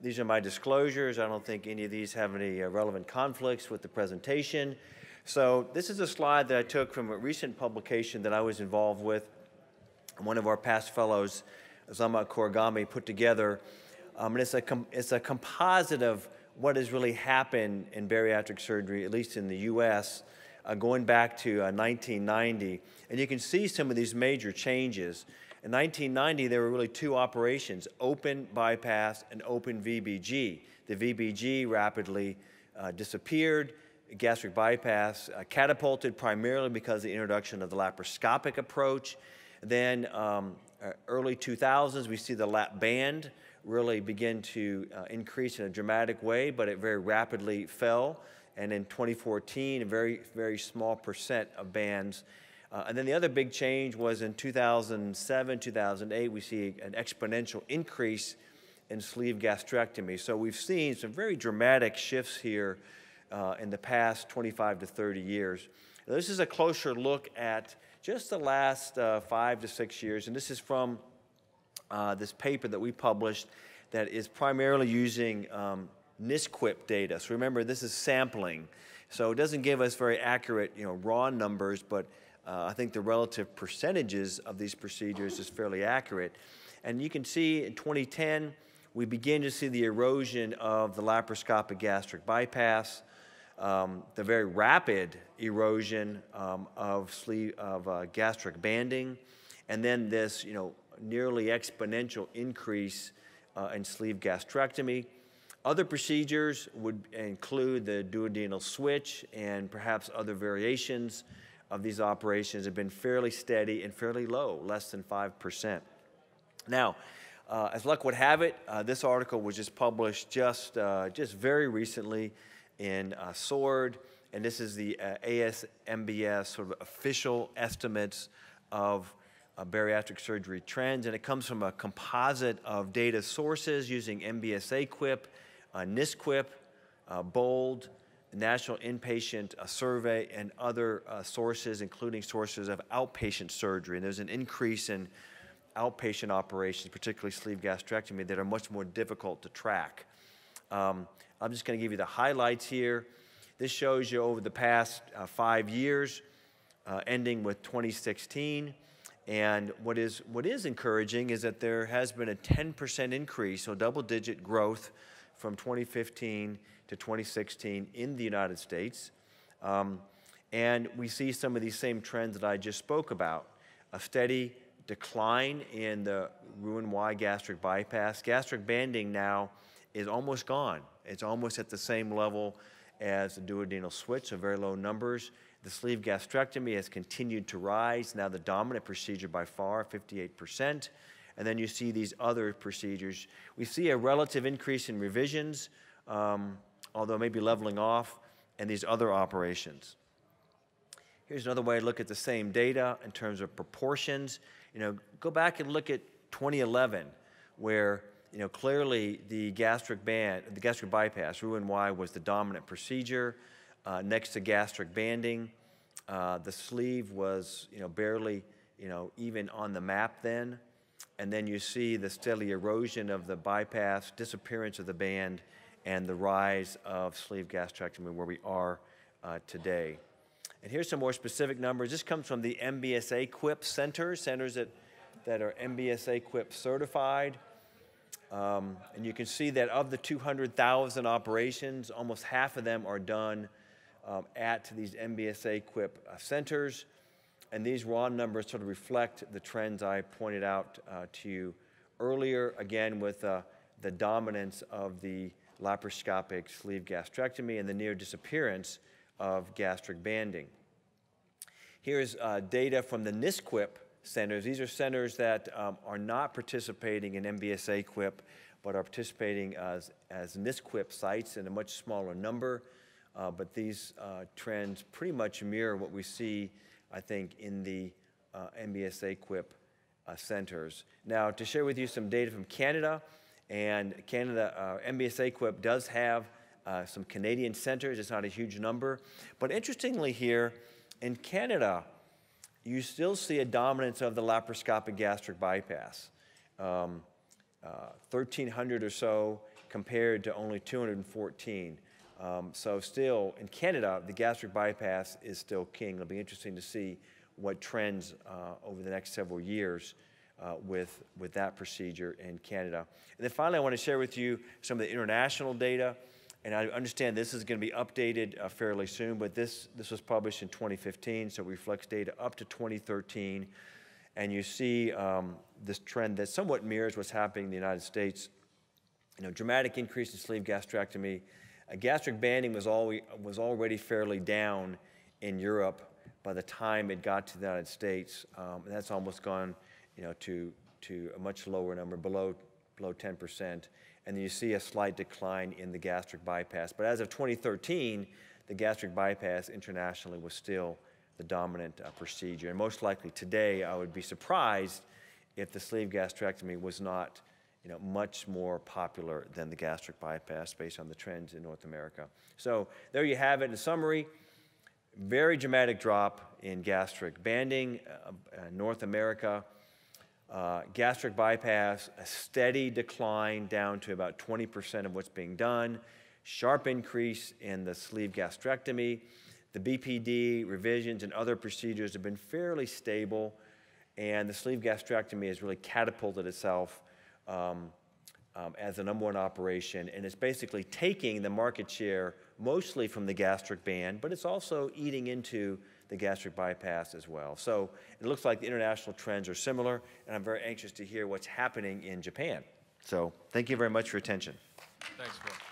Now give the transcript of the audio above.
These are my disclosures. I don't think any of these have any relevant conflicts with the presentation. So this is a slide that I took from a recent publication that I was involved with. One of our past fellows, Zama Korigami, put together. And it's a composite of what has really happened in bariatric surgery, at least in the U.S., going back to 1990. And you can see some of these major changes. In 1990, there were really two operations, open bypass and open VBG. The VBG rapidly disappeared. Gastric bypass catapulted primarily because of the introduction of the laparoscopic approach. Then early 2000s, we see the lap band really begin to increase in a dramatic way, but it very rapidly fell. And in 2014, a very, very small percent of bands. And then the other big change was in 2007, 2008, we see an exponential increase in sleeve gastrectomy. So we've seen some very dramatic shifts here in the past 25 to 30 years. Now, this is a closer look at just the last 5 to 6 years, and this is from this paper that we published that is primarily using NSQIP data. So remember, this is sampling. So it doesn't give us very accurate, raw numbers, but I think the relative percentages of these procedures is fairly accurate. And you can see in 2010, we begin to see the erosion of the laparoscopic gastric bypass, the very rapid erosion of gastric banding, and then this, nearly exponential increase in sleeve gastrectomy. Other procedures would include the duodenal switch, and perhaps other variations of these operations have been fairly steady and fairly low, less than 5%. Now, as luck would have it, this article was just published just very recently in SWORD, and this is the ASMBS sort of official estimates of bariatric surgery trends, and it comes from a composite of data sources using MBSA-QIP, NSQIP, BOLD, National Inpatient Survey, and other sources, including sources of outpatient surgery. And there's an increase in outpatient operations, particularly sleeve gastrectomy, that are much more difficult to track. I'm just going to give you the highlights here. This shows you over the past 5 years, ending with 2016. And what is encouraging is that there has been a 10% increase, so double-digit growth from 2015 to 2016 in the United States. And we see some of these same trends that I just spoke about. A steady decline in the Roux-en-Y gastric bypass. Gastric banding now is almost gone. It's almost at the same level as the duodenal switch, so very low numbers. The sleeve gastrectomy has continued to rise, now the dominant procedure by far, 58%. And then you see these other procedures. We see a relative increase in revisions, although maybe leveling off, and these other operations. Here's another way to look at the same data in terms of proportions. Go back and look at 2011, where clearly the gastric bypass, Roux-en-Y, was the dominant procedure. Next to gastric banding, the sleeve was barely even on the map then. And then you see the steady erosion of the bypass, disappearance of the band, and the rise of sleeve gastrectomy where we are today. And here's some more specific numbers. This comes from the MBSA-QIP centers that are MBSA-QIP certified. And you can see that of the 200,000 operations, almost half of them are done at these MBSA-QIP centers. And these raw numbers sort of reflect the trends I pointed out to you earlier, again with the dominance of the laparoscopic sleeve gastrectomy and the near disappearance of gastric banding. Here's data from the NSQIP centers. These are centers that are not participating in MBSA-QIP, but are participating as NSQIP sites in a much smaller number. But these trends pretty much mirror what we see, I think, in the MBSA-QIP centers. Now, to share with you some data from Canada, and Canada, MBSA-QIP does have some Canadian centers. It's not a huge number. But interestingly here, in Canada, you still see a dominance of the laparoscopic gastric bypass. 1,300 or so compared to only 214. So still, in Canada, the gastric bypass is still king. It'll be interesting to see what trends over the next several years with that procedure in Canada. And then finally, I want to share with you some of the international data. And I understand this is going to be updated fairly soon, but this was published in 2015, so it reflects data up to 2013. And you see this trend that somewhat mirrors what's happening in the United States. Dramatic increase in sleeve gastrectomy. Gastric banding was already fairly down in Europe by the time it got to the United States. And that's almost gone to a much lower number, below 10%. And then you see a slight decline in the gastric bypass. But as of 2013, the gastric bypass internationally was still the dominant procedure. And most likely today, I would be surprised if the sleeve gastrectomy was not much more popular than the gastric bypass based on the trends in North America. So there you have it. In summary, very dramatic drop in gastric banding, North America. Gastric bypass, a steady decline down to about 20% of what's being done. Sharp increase in the sleeve gastrectomy. The BPD, revisions, and other procedures have been fairly stable, and the sleeve gastrectomy has really catapulted itself as the #1 operation, and it's basically taking the market share mostly from the gastric band, but it's also eating into the gastric bypass as well. So it looks like the international trends are similar, and I'm very anxious to hear what's happening in Japan. So thank you very much for your attention. Thanks, Phil.